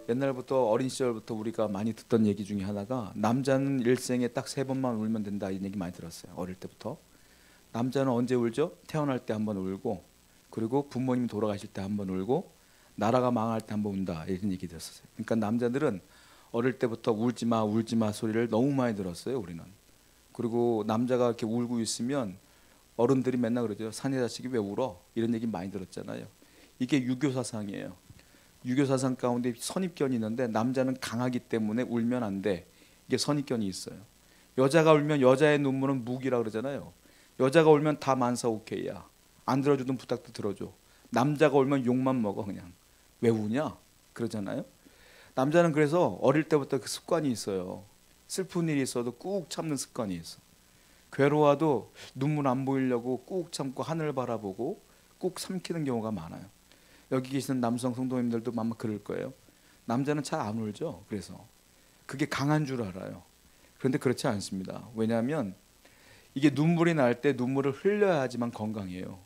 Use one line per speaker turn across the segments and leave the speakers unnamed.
옛날부터 어린 시절부터 우리가 많이 듣던 얘기 중에 하나가 남자는 일생에 딱 3번만 울면 된다 이런 얘기 많이 들었어요. 어릴 때부터. 남자는 언제 울죠? 태어날 때 한 번 울고, 그리고 부모님이 돌아가실 때 한 번 울고, 나라가 망할 때 한 번 운다 이런 얘기 들었어요. 그러니까 남자들은 어릴 때부터 울지 마 울지 마 소리를 너무 많이 들었어요. 우리는. 그리고 남자가 이렇게 울고 있으면 어른들이 맨날 그러죠. 사내 자식이 왜 울어? 이런 얘기 많이 들었잖아요. 이게 유교 사상이에요. 유교 사상 가운데 선입견이 있는데 남자는 강하기 때문에 울면 안 돼. 이게 선입견이 있어요. 여자가 울면 여자의 눈물은 무기라 그러잖아요. 여자가 울면 다 만사 오케이야. 안 들어주던 부탁도 들어줘. 남자가 울면 욕만 먹어 그냥. 왜 우냐? 그러잖아요. 남자는 그래서 어릴 때부터 그 습관이 있어요. 슬픈 일이 있어도 꾹 참는 습관이 있어. 괴로워도 눈물 안 보이려고 꾹 참고 하늘 바라보고 꾹 삼키는 경우가 많아요. 여기 계시는 남성 성도님들도 아마 그럴 거예요. 남자는 잘 안 울죠. 그래서 그게 강한 줄 알아요. 그런데 그렇지 않습니다. 왜냐하면 이게 눈물이 날 때 눈물을 흘려야지만 건강해요.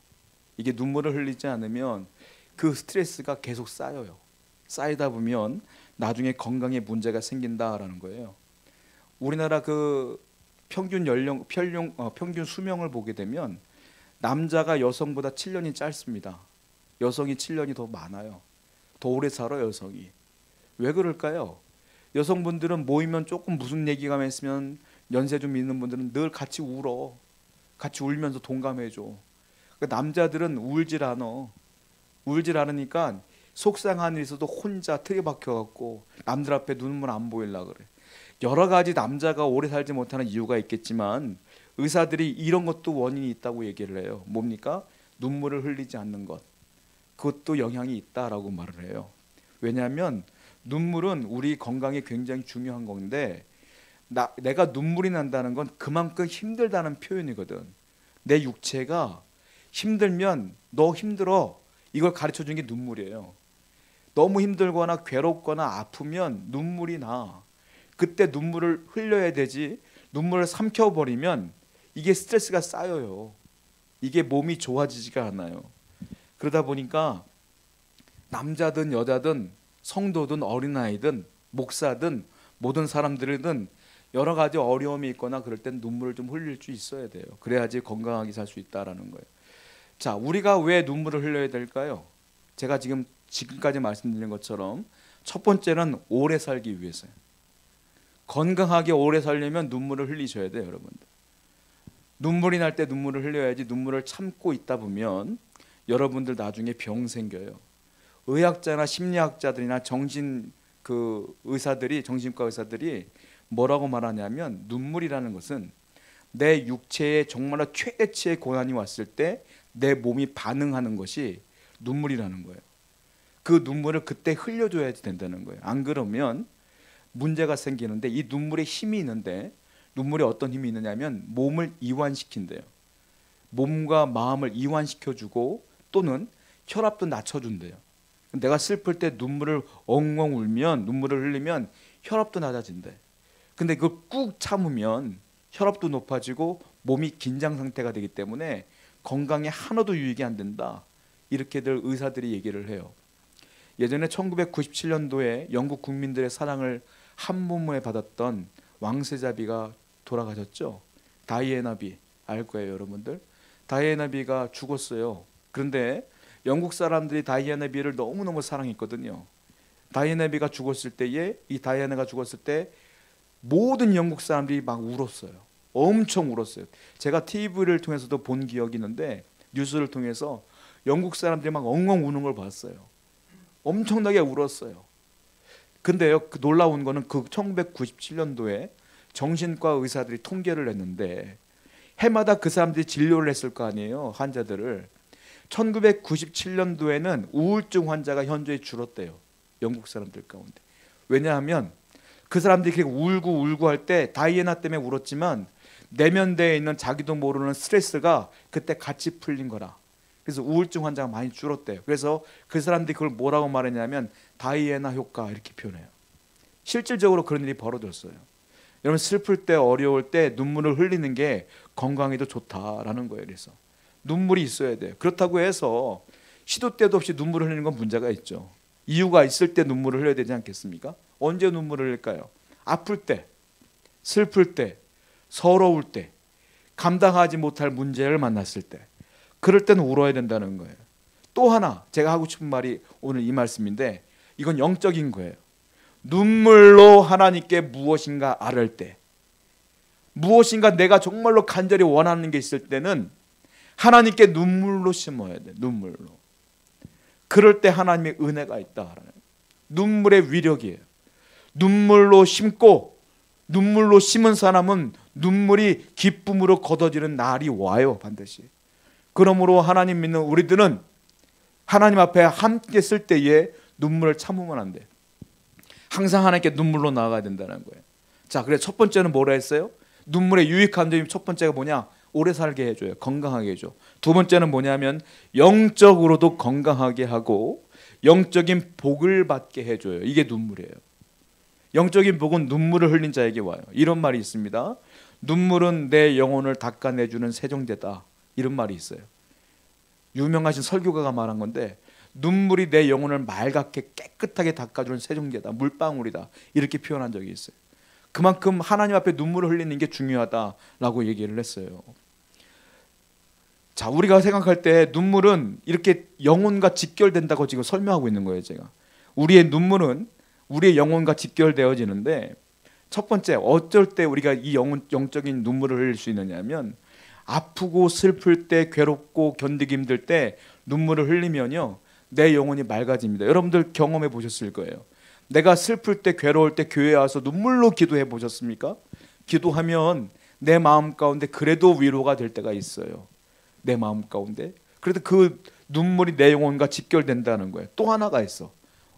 이게 눈물을 흘리지 않으면 그 스트레스가 계속 쌓여요. 쌓이다 보면 나중에 건강에 문제가 생긴다라는 거예요. 우리나라 그 평균 평균 수명을 보게 되면 남자가 여성보다 7년이 짧습니다. 여성이 7년이 더 많아요. 더 오래 살아요, 여성이. 왜 그럴까요? 여성분들은 모이면 조금 무슨 얘기가 있으면 연세 좀 있는 분들은 늘 같이 울어. 같이 울면서 동감해줘. 남자들은 울질 않아. 울질 않으니까 속상한 일 있어도 혼자 틀에 박혀갖고 남들 앞에 눈물 안 보이려고 그래. 여러 가지 남자가 오래 살지 못하는 이유가 있겠지만 의사들이 이런 것도 원인이 있다고 얘기를 해요. 뭡니까? 눈물을 흘리지 않는 것. 그것도 영향이 있다라고 말을 해요. 왜냐하면 눈물은 우리 건강에 굉장히 중요한 건데 내가 눈물이 난다는 건 그만큼 힘들다는 표현이거든. 내 육체가 힘들면 너 힘들어. 이걸 가르쳐 준 게 눈물이에요. 너무 힘들거나 괴롭거나 아프면 눈물이 나. 그때 눈물을 흘려야 되지. 눈물을 삼켜버리면 이게 스트레스가 쌓여요. 이게 몸이 좋아지지가 않아요. 그러다 보니까 남자든 여자든 성도든 어린아이든 목사든 모든 사람들은 여러 가지 어려움이 있거나 그럴 땐 눈물을 좀 흘릴 수 있어야 돼요. 그래야지 건강하게 살 수 있다라는 거예요. 자, 우리가 왜 눈물을 흘려야 될까요? 제가 지금까지 말씀드린 것처럼 첫 번째는 오래 살기 위해서요. 건강하게 오래 살려면 눈물을 흘리셔야 돼요, 여러분들. 눈물이 날 때 눈물을 흘려야지. 눈물을 참고 있다 보면 여러분들 나중에 병 생겨요. 의학자나 심리학자들이나 정신과 의사들이 뭐라고 말하냐면 눈물이라는 것은 내 육체에 정말로 최대치의 고난이 왔을 때 내 몸이 반응하는 것이 눈물이라는 거예요. 그 눈물을 그때 흘려줘야 된다는 거예요. 안 그러면 문제가 생기는데 이 눈물에 힘이 있는데 눈물에 어떤 힘이 있느냐면 몸을 이완시킨대요. 몸과 마음을 이완시켜주고 또는 혈압도 낮춰준대요. 내가 슬플 때 눈물을 엉엉 울면 눈물을 흘리면 혈압도 낮아진대. 근데 그걸 꾹 참으면 혈압도 높아지고 몸이 긴장 상태가 되기 때문에 건강에 하나도 유익이 안 된다. 이렇게들 의사들이 얘기를 해요. 예전에 1997년도에 영국 국민들의 사랑을 한 몸에 받았던 왕세자비가 돌아가셨죠. 다이애나비 알 거예요, 여러분들. 다이애나비가 죽었어요. 그런데 영국 사람들이 다이애나비를 너무너무 사랑했거든요. 다이애나비가 죽었을 때에 이 다이애나가 죽었을 때 모든 영국 사람들이 막 울었어요. 엄청 울었어요. 제가 TV를 통해서도 본 기억이 있는데 뉴스를 통해서 영국 사람들이 막 엉엉 우는 걸 봤어요. 엄청나게 울었어요. 근데요, 그 놀라운 거는 그 1997년도에 정신과 의사들이 통계를 했는데 해마다 그 사람들이 진료를 했을 거 아니에요, 환자들을. 1997년도에는 우울증 환자가 현저히 줄었대요, 영국 사람들 가운데. 왜냐하면 그 사람들이 울고 할 때 다이애나 때문에 울었지만 내면대에 있는 자기도 모르는 스트레스가 그때 같이 풀린 거라. 그래서 우울증 환자가 많이 줄었대요. 그래서 그 사람들이 그걸 뭐라고 말했냐면 다이애나 효과 이렇게 표현해요. 실질적으로 그런 일이 벌어졌어요. 여러분 슬플 때 어려울 때 눈물을 흘리는 게 건강에도 좋다라는 거예요. 그래서 눈물이 있어야 돼요. 그렇다고 해서 시도 때도 없이 눈물을 흘리는 건 문제가 있죠. 이유가 있을 때 눈물을 흘려야 되지 않겠습니까? 언제 눈물을 흘릴까요? 아플 때, 슬플 때, 서러울 때, 감당하지 못할 문제를 만났을 때, 그럴 때는 울어야 된다는 거예요. 또 하나 제가 하고 싶은 말이 오늘 이 말씀인데, 이건 영적인 거예요. 눈물로 하나님께 무엇인가 아뢰을 때, 무엇인가 내가 정말로 간절히 원하는 게 있을 때는 하나님께 눈물로 심어야 돼. 눈물로. 그럴 때 하나님의 은혜가 있다. 눈물의 위력이에요. 눈물로 심고 눈물로 심은 사람은 눈물이 기쁨으로 걷어지는 날이 와요. 반드시. 그러므로 하나님 믿는 우리들은 하나님 앞에 함께 쓸 때에 눈물을 참으면 안 돼. 항상 하나님께 눈물로 나아가야 된다는 거예요. 자, 그래서 첫 번째는 뭐라 했어요? 눈물의 유익한 점이 첫 번째가 뭐냐? 오래 살게 해줘요. 건강하게 해줘. 두 번째는 뭐냐면 영적으로도 건강하게 하고 영적인 복을 받게 해줘요. 이게 눈물이에요. 영적인 복은 눈물을 흘린 자에게 와요. 이런 말이 있습니다. 눈물은 내 영혼을 닦아내주는 세정제다. 이런 말이 있어요. 유명하신 설교가가 말한 건데, 눈물이 내 영혼을 맑게 깨끗하게 닦아주는 세정제다. 물방울이다. 이렇게 표현한 적이 있어요. 그만큼 하나님 앞에 눈물을 흘리는 게 중요하다라고 얘기를 했어요. 자, 우리가 생각할 때 눈물은 이렇게 영혼과 직결된다고 지금 설명하고 있는 거예요. 제가 우리의 눈물은 우리의 영혼과 직결되어지는데, 첫 번째 어쩔 때 우리가 이 영적인 눈물을 흘릴 수 있느냐면, 아프고 슬플 때, 괴롭고 견디기 힘들 때 눈물을 흘리면요, 내 영혼이 맑아집니다. 여러분들 경험해 보셨을 거예요. 내가 슬플 때, 괴로울 때 교회에 와서 눈물로 기도해 보셨습니까? 기도하면 내 마음 가운데 그래도 위로가 될 때가 있어요. 내 마음 가운데. 그래도 그 눈물이 내 영혼과 직결된다는 거예요. 또 하나가 있어.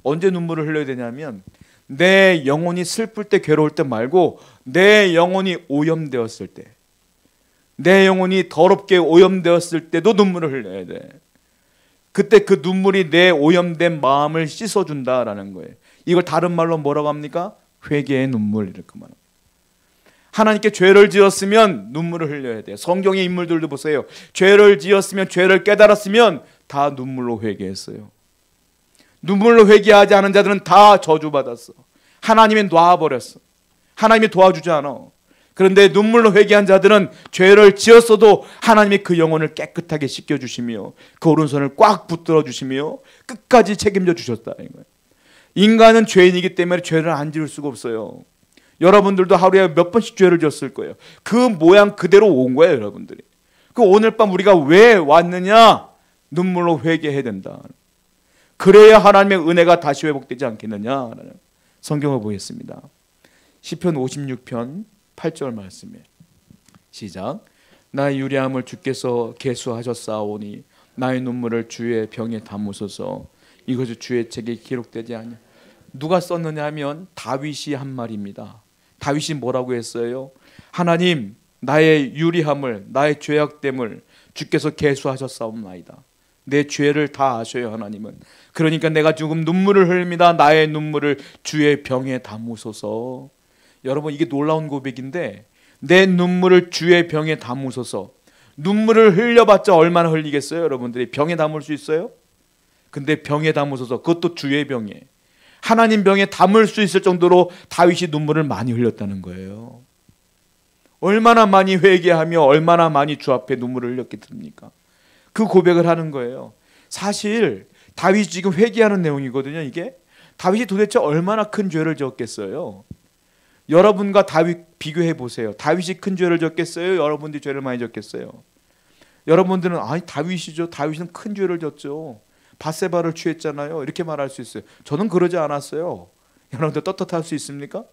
언제 눈물을 흘려야 되냐면, 내 영혼이 슬플 때, 괴로울 때 말고 내 영혼이 오염되었을 때, 내 영혼이 더럽게 오염되었을 때도 눈물을 흘려야 돼. 그때 그 눈물이 내 오염된 마음을 씻어준다라는 거예요. 이걸 다른 말로 뭐라고 합니까? 회개의 눈물, 이렇게 말합니다. 하나님께 죄를 지었으면 눈물을 흘려야 돼요. 성경의 인물들도 보세요. 죄를 지었으면, 죄를 깨달았으면 다 눈물로 회개했어요. 눈물로 회개하지 않은 자들은 다 저주받았어. 하나님이 놔버렸어. 하나님이 도와주지 않아. 그런데 눈물로 회개한 자들은 죄를 지었어도 하나님이 그 영혼을 깨끗하게 씻겨주시며 그 오른손을 꽉 붙들어 주시며 끝까지 책임져 주셨다. 인간은 죄인이기 때문에 죄를 안 지을 수가 없어요. 여러분들도 하루에 몇 번씩 죄를 지었을 거예요. 그 모양 그대로 온 거예요, 여러분들이. 그 오늘 밤 우리가 왜 왔느냐? 눈물로 회개해야 된다. 그래야 하나님의 은혜가 다시 회복되지 않겠느냐라는 성경을 보겠습니다. 시편 56편 8절 말씀에 시작. 나의 유리함을 주께서 계수하셨사오니 나의 눈물을 주의 병에 담으소서. 이것이 주의 책에 기록되지 않냐. 누가 썼느냐 하면 다윗이 한 말입니다. 다윗이 뭐라고 했어요? 하나님, 나의 유리함을, 나의 죄악됨을 주께서 계수하셨사옵나이다. 내 죄를 다 아셔요, 하나님은. 그러니까 내가 지금 눈물을 흘립니다. 나의 눈물을 주의 병에 담으소서. 여러분, 이게 놀라운 고백인데, 내 눈물을 주의 병에 담으소서. 눈물을 흘려봤자 얼마나 흘리겠어요, 여러분들이? 병에 담을 수 있어요? 근데 병에 담으소서. 그것도 주의 병에. 하나님 병에 담을 수 있을 정도로 다윗이 눈물을 많이 흘렸다는 거예요. 얼마나 많이 회개하며 얼마나 많이 주 앞에 눈물을 흘렸겠습니까? 그 고백을 하는 거예요. 사실 다윗이 지금 회개하는 내용이거든요. 이게 다윗이 도대체 얼마나 큰 죄를 지었겠어요? 여러분과 다윗 비교해 보세요. 다윗이 큰 죄를 지었겠어요? 여러분들이 죄를 많이 지었겠어요? 여러분들은 아니 다윗이죠. 다윗은 큰 죄를 지었죠. 밧세바를 취했잖아요. 이렇게 말할 수 있어요. 저는 그러지 않았어요. 여러분들 떳떳할 수 있습니까?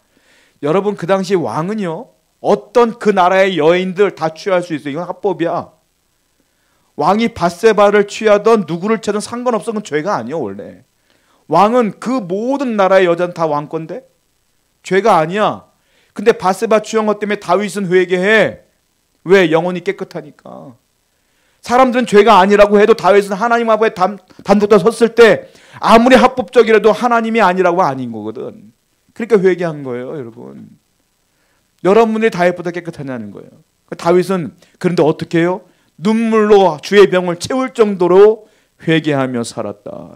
여러분, 그 당시 왕은요, 어떤 그 나라의 여인들 다 취할 수 있어요. 이건 합법이야. 왕이 밧세바를 취하던 누구를 취하든 상관없어. 그건 죄가 아니에요, 원래. 왕은 그 모든 나라의 여자는 다 왕건데 죄가 아니야. 근데 밧세바 취한 것 때문에 다윗은 회개해. 왜? 영혼이 깨끗하니까. 사람들은 죄가 아니라고 해도 다윗은 하나님 앞에 단독으로 섰을 때 아무리 합법적이라도 하나님이 아니라고 아닌 거거든. 그러니까 회개한 거예요, 여러분. 여러분들이 다윗보다 깨끗하냐는 거예요. 다윗은 그런데 어떻게 해요? 눈물로 주의 병을 채울 정도로 회개하며 살았다.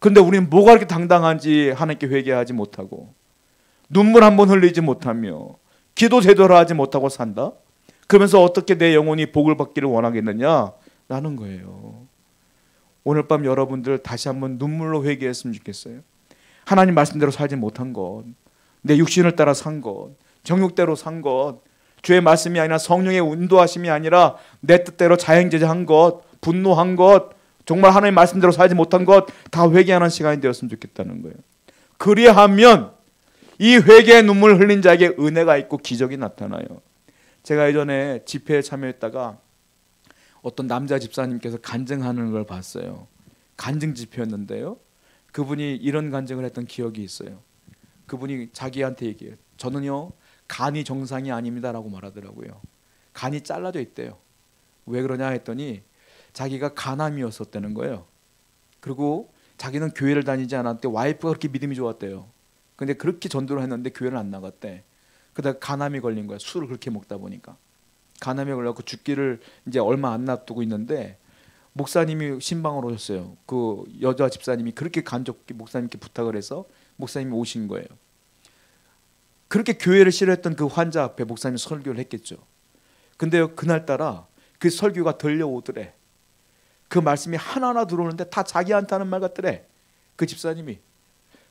그런데 우리는 뭐가 그렇게 당당한지 하나님께 회개하지 못하고 눈물 한 번 흘리지 못하며 기도 제대로 하지 못하고 산다? 그러면서 어떻게 내 영혼이 복을 받기를 원하겠느냐? 라는 거예요. 오늘 밤 여러분들 다시 한번 눈물로 회개했으면 좋겠어요. 하나님 말씀대로 살지 못한 것, 내 육신을 따라 산 것, 정욕대로 산 것, 주의 말씀이 아니라 성령의 인도하심이 아니라 내 뜻대로 자행제재한 것, 분노한 것, 정말 하나님 말씀대로 살지 못한 것 다 회개하는 시간이 되었으면 좋겠다는 거예요. 그리하면 이 회개의 눈물 흘린 자에게 은혜가 있고 기적이 나타나요. 제가 예전에 집회에 참여했다가 어떤 남자 집사님께서 간증하는 걸 봤어요. 간증 집회였는데요. 그분이 이런 간증을 했던 기억이 있어요. 그분이 자기한테 얘기해요. 저는요 간이 정상이 아닙니다라고 말하더라고요. 간이 잘라져 있대요. 왜 그러냐 했더니 자기가 간암이었었다는 거예요. 그리고 자기는 교회를 다니지 않았대. 와이프가 그렇게 믿음이 좋았대요. 근데 그렇게 전도를 했는데 교회를 안 나갔대. 그러다가 간암이 걸린 거야. 술을 그렇게 먹다 보니까. 간암에 걸려서 죽기를 이제 얼마 안 놔두고 있는데 목사님이 신방을 오셨어요. 그 여자 집사님이 그렇게 간절히 목사님께 부탁을 해서 목사님이 오신 거예요. 그렇게 교회를 싫어했던 그 환자 앞에 목사님이 설교를 했겠죠. 근데요 그날따라 그 설교가 들려오더래. 그 말씀이 하나하나 들어오는데 다 자기한테 하는 말 같더래. 그 집사님이.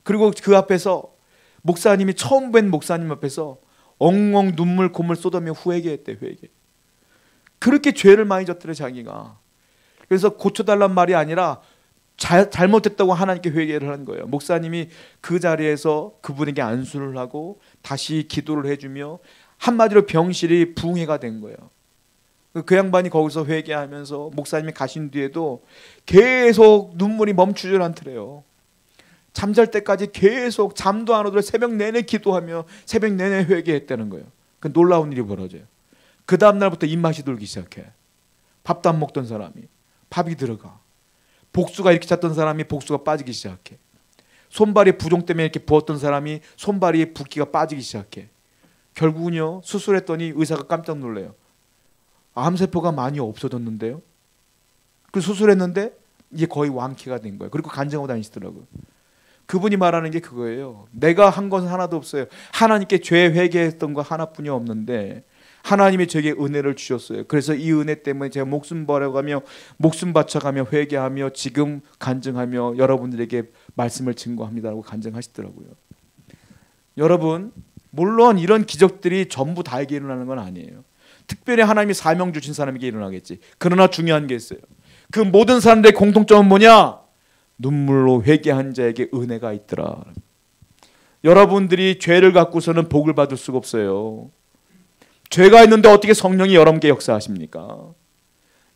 그리고 그 앞에서 목사님이 처음 뵌 목사님 앞에서 엉엉 눈물 콧물 쏟으며 회개했대. 회개. 그렇게 죄를 많이 졌더래 자기가. 그래서 고쳐달란 말이 아니라 잘못했다고 하나님께 회개를 하는 거예요. 목사님이 그 자리에서 그분에게 안수를 하고 다시 기도를 해주며 한마디로 병실이 부흥회가 된 거예요. 그 양반이 거기서 회개하면서 목사님이 가신 뒤에도 계속 눈물이 멈추질 않더래요. 잠잘 때까지 계속 잠도 안 오더라도 새벽 내내 기도하며 새벽 내내 회개했다는 거예요. 그 놀라운 일이 벌어져요. 그 다음 날부터 입맛이 돌기 시작해. 밥도 안 먹던 사람이 밥이 들어가. 복수가 이렇게 찼던 사람이 복수가 빠지기 시작해. 손발이 부종 때문에 이렇게 부었던 사람이 손발이 붓기가 빠지기 시작해. 결국은요 수술했더니 의사가 깜짝 놀래요. 암세포가 많이 없어졌는데요. 그 수술했는데 이게 거의 완쾌가 된 거예요. 그리고 간증하고 다니시더라고요. 그분이 말하는 게 그거예요. 내가 한 것은 하나도 없어요. 하나님께 죄 회개했던 거 하나뿐이 없는데 하나님이 저에게 은혜를 주셨어요. 그래서 이 은혜 때문에 제가 목숨 버려가며 목숨 바쳐가며 회개하며 지금 간증하며 여러분들에게 말씀을 증거합니다라고 간증하시더라고요. 여러분 물론 이런 기적들이 전부 다에게 일어나는 건 아니에요. 특별히 하나님이 사명 주신 사람에게 일어나겠지. 그러나 중요한 게 있어요. 그 모든 사람들의 공통점은 뭐냐? 눈물로 회개한 자에게 은혜가 있더라. 여러분들이 죄를 갖고서는 복을 받을 수가 없어요. 죄가 있는데 어떻게 성령이 여러분께 역사하십니까?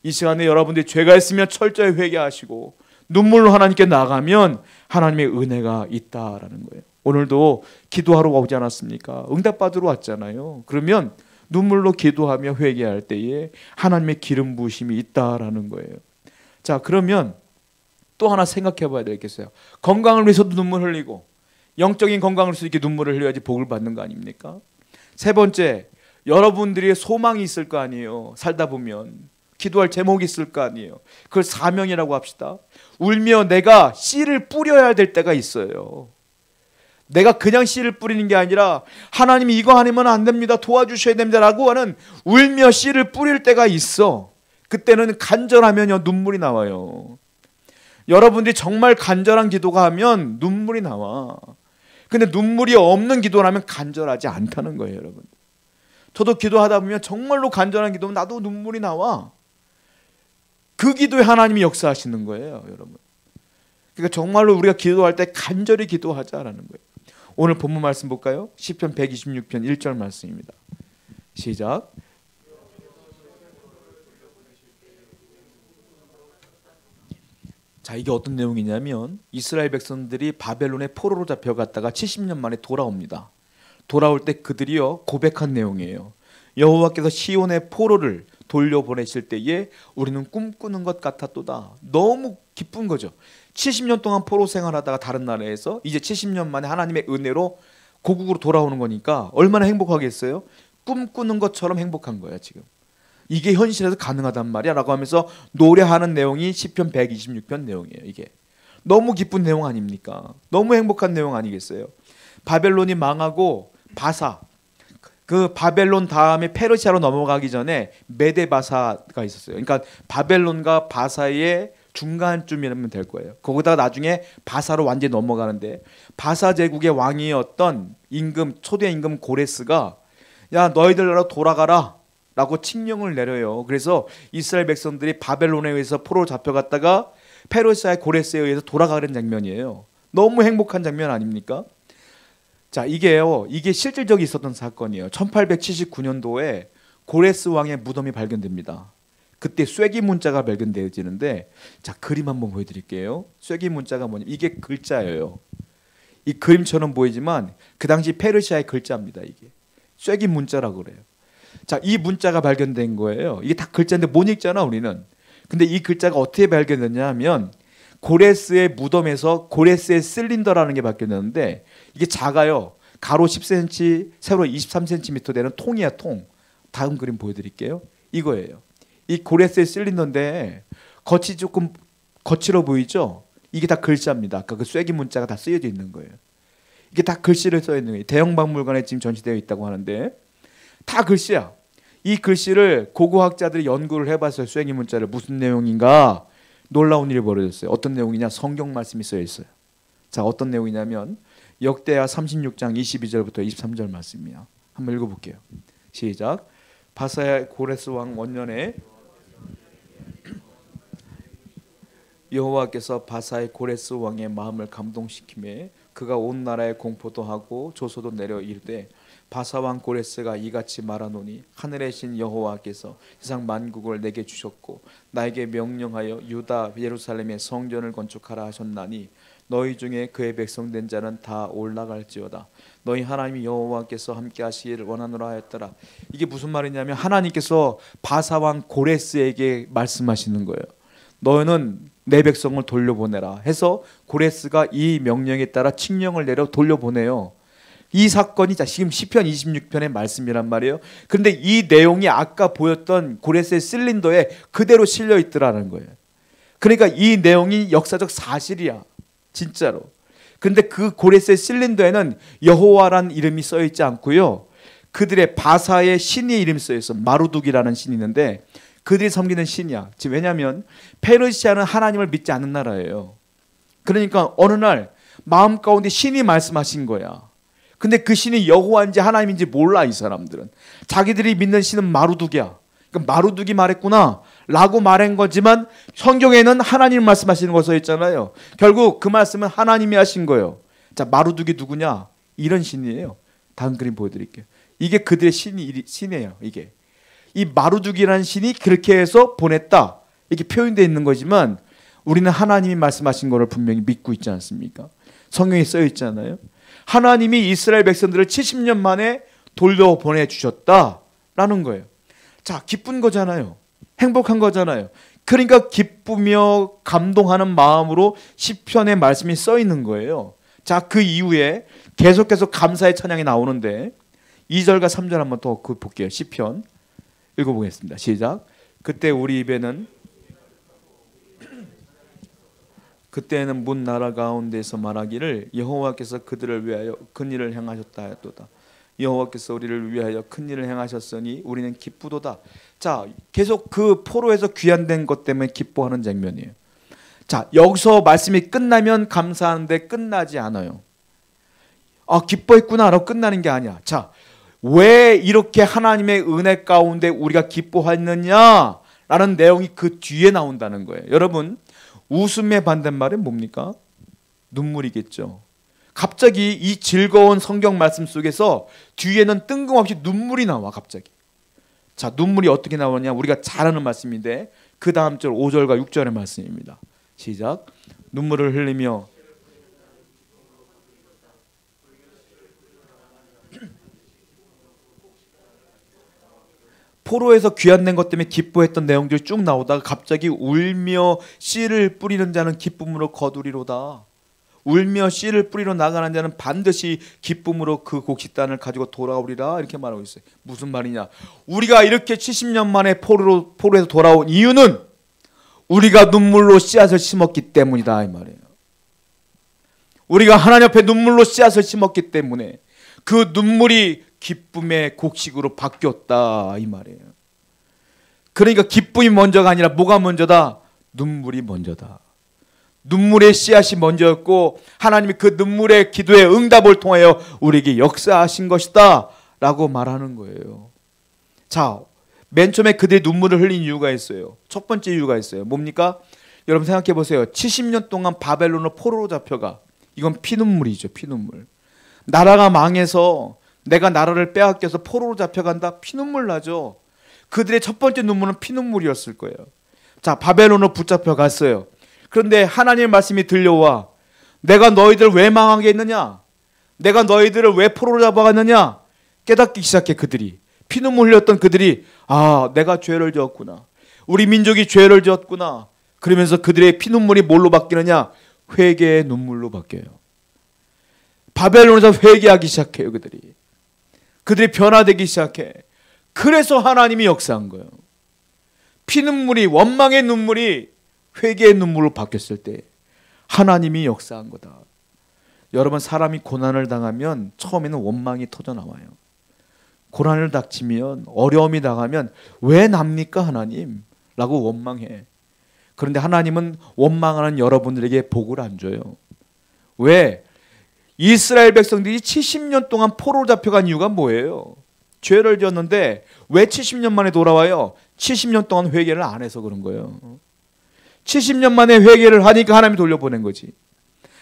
이 시간에 여러분들이 죄가 있으면 철저히 회개하시고 눈물로 하나님께 나가면 하나님의 은혜가 있다라는 거예요. 오늘도 기도하러 오지 않았습니까? 응답받으러 왔잖아요. 그러면 눈물로 기도하며 회개할 때에 하나님의 기름 부으심이 있다라는 거예요. 자, 그러면 또 하나 생각해 봐야 되겠어요. 건강을 위해서도 눈물 흘리고 영적인 건강을 위해서 이렇게 눈물을 흘려야지 복을 받는 거 아닙니까? 세 번째, 여러분들이 소망이 있을 거 아니에요. 살다 보면 기도할 제목이 있을 거 아니에요. 그걸 사명이라고 합시다. 울며 내가 씨를 뿌려야 될 때가 있어요. 내가 그냥 씨를 뿌리는 게 아니라 하나님이 이거 아니면 안 됩니다. 도와주셔야 됩니다라고 하는 울며 씨를 뿌릴 때가 있어. 그때는 간절하면요 눈물이 나와요. 여러분들이 정말 간절한 기도가 하면 눈물이 나와. 근데 눈물이 없는 기도를 하면 간절하지 않다는 거예요, 여러분. 저도 기도하다 보면 정말로 간절한 기도면 나도 눈물이 나와. 그 기도에 하나님이 역사하시는 거예요, 여러분. 그러니까 정말로 우리가 기도할 때 간절히 기도하자라는 거예요. 오늘 본문 말씀 볼까요? 시편 126편 1절 말씀입니다. 시작. 자, 이게 어떤 내용이냐면 이스라엘 백성들이 바벨론의 포로로 잡혀갔다가 70년 만에 돌아옵니다. 돌아올 때 그들이요 고백한 내용이에요. 여호와께서 시온의 포로를 돌려보내실 때에 우리는 꿈꾸는 것 같았도다. 너무 기쁜 거죠. 70년 동안 포로 생활하다가 다른 나라에서 이제 70년 만에 하나님의 은혜로 고국으로 돌아오는 거니까 얼마나 행복하겠어요? 꿈꾸는 것처럼 행복한 거예요 지금. 이게 현실에서 가능하단 말이야 라고 하면서 노래하는 내용이 시편 126편 내용이에요. 이게 너무 기쁜 내용 아닙니까? 너무 행복한 내용 아니겠어요? 바벨론이 망하고 바사, 그 바벨론 다음에 페르시아로 넘어가기 전에 메데바사가 있었어요. 그러니까 바벨론과 바사의 중간쯤이라면 될 거예요. 거기다가 나중에 바사로 완전히 넘어가는데, 바사 제국의 왕이었던 초대 임금 고레스가 야 너희들 나라 돌아가라 라고 칙령을 내려요. 그래서 이스라엘 백성들이 바벨론에 의해서 포로로 잡혀갔다가 페르시아의 고레스에 의해서 돌아가는 장면이에요. 너무 행복한 장면 아닙니까? 자, 이게 실질적으로 있었던 사건이에요. 1879년도에 고레스 왕의 무덤이 발견됩니다. 그때 쐐기 문자가 발견되어지는데, 자, 그림 한번 보여드릴게요. 쐐기 문자가 뭐냐면 이게 글자예요. 이 그림처럼 보이지만 그 당시 페르시아의 글자입니다. 이게 쐐기 문자라고 그래요. 자, 이 문자가 발견된 거예요. 이게 다 글자인데 못 읽잖아 우리는. 근데 이 글자가 어떻게 발견됐냐 하면 고레스의 무덤에서 고레스의 실린더라는 게 발견됐는데, 이게 작아요. 가로 10cm, 세로 23cm 되는 통이야, 통. 다음 그림 보여드릴게요. 이거예요. 이 고레스의 실린더인데 겉이 조금 거칠어 보이죠? 이게 다 글자입니다. 아까 그 쐐기 문자가 다 쓰여져 있는 거예요. 이게 다 글씨를 써 있는 거예요. 대형 박물관에 지금 전시되어 있다고 하는데 다 글씨야. 이 글씨를 고고학자들이 연구를 해봤어요. 쐐기 문자를 무슨 내용인가. 놀라운 일이 벌어졌어요. 어떤 내용이냐? 성경 말씀이 쓰여 있어요. 자, 어떤 내용이냐면 역대하 36장 22절부터 23절 말씀이야. 한번 읽어볼게요. 시작. 바사의 고레스 왕 원년에 여호와께서 바사의 고레스 왕의 마음을 감동시키매 그가 온 나라에 공포도 하고 조소도 내려 이르되, 바사 왕 고레스가 이같이 말하노니 하늘의 신 여호와께서 세상 만국을 내게 주셨고 나에게 명령하여 유다 예루살렘에 성전을 건축하라 하셨나니 너희 중에 그의 백성 된 자는 다 올라갈지어다. 너희 하나님 여호와께서 함께 하시기를 원하노라 하였더라. 이게 무슨 말이냐면 하나님께서 바사 왕 고레스에게 말씀하시는 거예요. 너희는 내 백성을 돌려보내라 해서 고레스가 이 명령에 따라 칙령을 내려 돌려보내요. 이 사건이 지금 시편 26편의 말씀이란 말이에요. 그런데 이 내용이 아까 보였던 고레스의 실린더에 그대로 실려 있더라는 거예요. 그러니까 이 내용이 역사적 사실이야. 진짜로. 그런데 그 고레스의 실린더에는 여호와라는 이름이 써 있지 않고요. 그들의 바사의 신의 이름이 써 있어. 마루둑이라는 신이 있는데 그들이 섬기는 신이야. 지금 왜냐하면 페르시아는 하나님을 믿지 않는 나라예요. 그러니까 어느 날 마음 가운데 신이 말씀하신 거야. 근데 그 신이 여호와인지 하나님인지 몰라. 이 사람들은 자기들이 믿는 신은 마루둑이야. 그러니까 마루둑이 말했구나 라고 말한 거지만 성경에는 하나님 말씀하시는 거 써 있잖아요. 결국 그 말씀은 하나님이 하신 거예요. 자, 마루둑이 누구냐? 이런 신이에요. 다음 그림 보여드릴게요. 이게 그들의 신이에요. 이게 이 마루둑이라는 신이 그렇게 해서 보냈다 이렇게 표현되어 있는 거지만 우리는 하나님이 말씀하신 거를 분명히 믿고 있지 않습니까? 성경에 써 있잖아요. 하나님이 이스라엘 백성들을 70년 만에 돌려보내주셨다라는 거예요. 자, 기쁜 거잖아요. 행복한 거잖아요. 그러니까 기쁘며 감동하는 마음으로 시편의 말씀이 써 있는 거예요. 자, 그 이후에 계속해서 감사의 찬양이 나오는데 2절과 3절 한번 더 볼게요. 시편 읽어보겠습니다. 시작. 그때는 문 나라 가운데서 말하기를 여호와께서 그들을 위하여 큰 일을 행하셨다 하였도다. 여호와께서 우리를 위하여 큰 일을 행하셨으니 우리는 기쁘도다. 자, 계속 그 포로에서 귀환된 것 때문에 기뻐하는 장면이에요. 자, 여기서 말씀이 끝나면 감사하는데 끝나지 않아요. 아, 기뻐했구나 라고 끝나는 게 아니야. 자, 왜 이렇게 하나님의 은혜 가운데 우리가 기뻐했느냐라는 내용이 그 뒤에 나온다는 거예요. 여러분, 웃음의 반대말은 뭡니까? 눈물이겠죠. 갑자기 이 즐거운 성경 말씀 속에서 뒤에는 뜬금없이 눈물이 나와. 갑자기. 자, 눈물이 어떻게 나오냐? 우리가 잘 아는 말씀인데 그 다음 절 5절과 6절의 말씀입니다. 시작. 눈물을 흘리며 포로에서 귀환된 것 때문에 기뻐했던 내용들이 쭉 나오다가 갑자기 울며 씨를 뿌리는 자는 기쁨으로 거두리로다. 울며 씨를 뿌리러 나가는 자는 반드시 기쁨으로 그 곡식단을 가지고 돌아오리라. 이렇게 말하고 있어요. 무슨 말이냐? 우리가 이렇게 70년 만에 포로에서 돌아온 이유는 우리가 눈물로 씨앗을 심었기 때문이다 이 말이에요. 우리가 하나님 앞에 눈물로 씨앗을 심었기 때문에 그 눈물이 기쁨의 곡식으로 바뀌었다 이 말이에요. 그러니까 기쁨이 먼저가 아니라 뭐가 먼저다? 눈물이 먼저다. 눈물의 씨앗이 먼저였고 하나님이 그 눈물의 기도의 응답을 통하여 우리에게 역사하신 것이다 라고 말하는 거예요. 자, 맨 처음에 그들이 눈물을 흘린 이유가 있어요. 첫 번째 이유가 있어요. 뭡니까? 여러분 생각해 보세요. 70년 동안 바벨론으로 포로로 잡혀가. 이건 피눈물이죠. 피눈물. 나라가 망해서 내가 나라를 빼앗겨서 포로로 잡혀간다? 피눈물 나죠. 그들의 첫 번째 눈물은 피눈물이었을 거예요. 자, 바벨론으로 붙잡혀 갔어요. 그런데 하나님의 말씀이 들려와. 내가 너희들을 왜 망하게 했느냐? 내가 너희들을 왜 포로로 잡아갔느냐? 깨닫기 시작해 그들이. 피눈물 흘렸던 그들이 아, 내가 죄를 지었구나. 우리 민족이 죄를 지었구나. 그러면서 그들의 피눈물이 뭘로 바뀌느냐? 회개의 눈물로 바뀌어요. 바벨론에서 회개하기 시작해요. 그들이 변화되기 시작해. 그래서 하나님이 역사한 거예요. 피눈물이, 원망의 눈물이 회개의 눈물로 바뀌었을 때 하나님이 역사한 거다. 여러분, 사람이 고난을 당하면 처음에는 원망이 터져 나와요. 고난을 닥치면, 어려움이 당하면 왜 납니까 하나님? 라고 원망해. 그런데 하나님은 원망하는 여러분들에게 복을 안 줘요. 왜? 이스라엘 백성들이 70년 동안 포로로 잡혀간 이유가 뭐예요? 죄를 지었는데 왜 70년 만에 돌아와요? 70년 동안 회개를 안 해서 그런 거예요. 70년 만에 회개를 하니까 하나님이 돌려보낸 거지.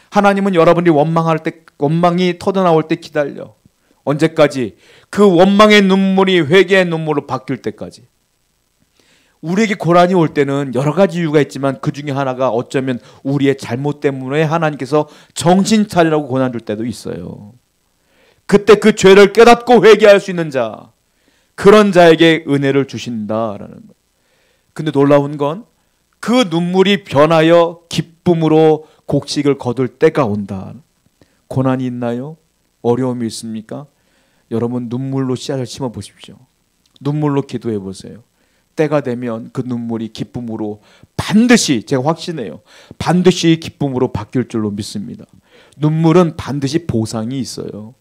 하나님은 여러분이 원망할 때, 원망이 터져나올 때 기다려. 언제까지? 그 원망의 눈물이 회개의 눈물로 바뀔 때까지. 우리에게 고난이 올 때는 여러 가지 이유가 있지만 그 중에 하나가 어쩌면 우리의 잘못 때문에 하나님께서 정신 차리라고 고난 줄 때도 있어요. 그때 그 죄를 깨닫고 회개할 수 있는 자, 그런 자에게 은혜를 주신다라는 거예요. 근데 놀라운 건 그 눈물이 변하여 기쁨으로 곡식을 거둘 때가 온다. 고난이 있나요? 어려움이 있습니까? 여러분, 눈물로 씨앗을 심어 보십시오. 눈물로 기도해 보세요. 때가 되면 그 눈물이 기쁨으로 반드시, 제가 확신해요, 반드시 기쁨으로 바뀔 줄로 믿습니다. 눈물은 반드시 보상이 있어요.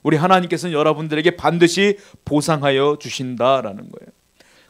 우리 하나님께서는 여러분들에게 반드시 보상하여 주신다라는 거예요.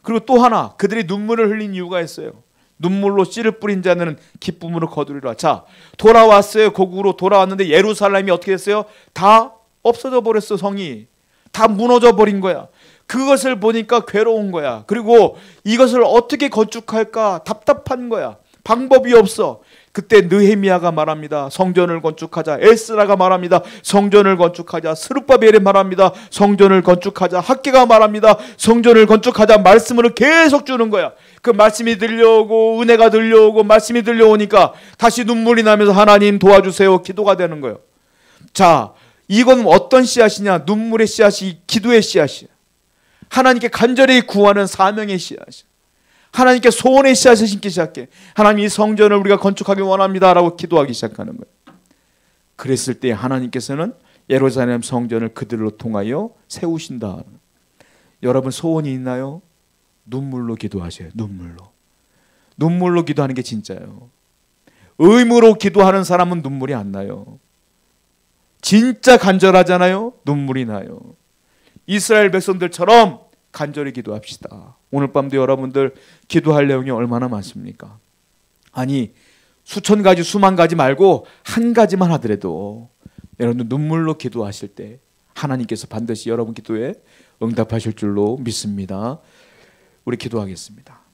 그리고 또 하나, 그들이 눈물을 흘린 이유가 있어요. 눈물로 씨를 뿌린 자는 기쁨으로 거두리라. 자, 돌아왔어요. 고국으로 돌아왔는데 예루살렘이 어떻게 됐어요? 다 없어져 버렸어. 성이 다 무너져 버린 거야. 그것을 보니까 괴로운 거야. 그리고 이것을 어떻게 건축할까 답답한 거야. 방법이 없어. 그때 느헤미야가 말합니다. 성전을 건축하자. 에스라가 말합니다. 성전을 건축하자. 스룹바벨이 말합니다. 성전을 건축하자. 학개가 말합니다. 성전을 건축하자. 말씀을 계속 주는 거야. 그 말씀이 들려오고 은혜가 들려오고 말씀이 들려오니까 다시 눈물이 나면서 하나님 도와주세요. 기도가 되는 거예요. 자, 이건 어떤 씨앗이냐? 눈물의 씨앗이 기도의 씨앗이야. 하나님께 간절히 구하는 사명의 씨앗이야. 하나님께 소원의 씨앗을 심기 시작해. 하나님, 이 성전을 우리가 건축하기 원합니다 라고 기도하기 시작하는 거예요. 그랬을 때 하나님께서는 예루살렘 성전을 그들로 통하여 세우신다. 여러분, 소원이 있나요? 눈물로 기도하셔요. 눈물로 기도하는 게 진짜예요. 의무로 기도하는 사람은 눈물이 안 나요. 진짜 간절하잖아요. 눈물이 나요. 이스라엘 백성들처럼 간절히 기도합시다. 오늘 밤도 여러분들 기도할 내용이 얼마나 많습니까? 아니, 수천 가지 수만 가지 말고 한 가지만 하더라도 여러분 눈물로 기도하실 때 하나님께서 반드시 여러분 기도에 응답하실 줄로 믿습니다. 우리 기도하겠습니다.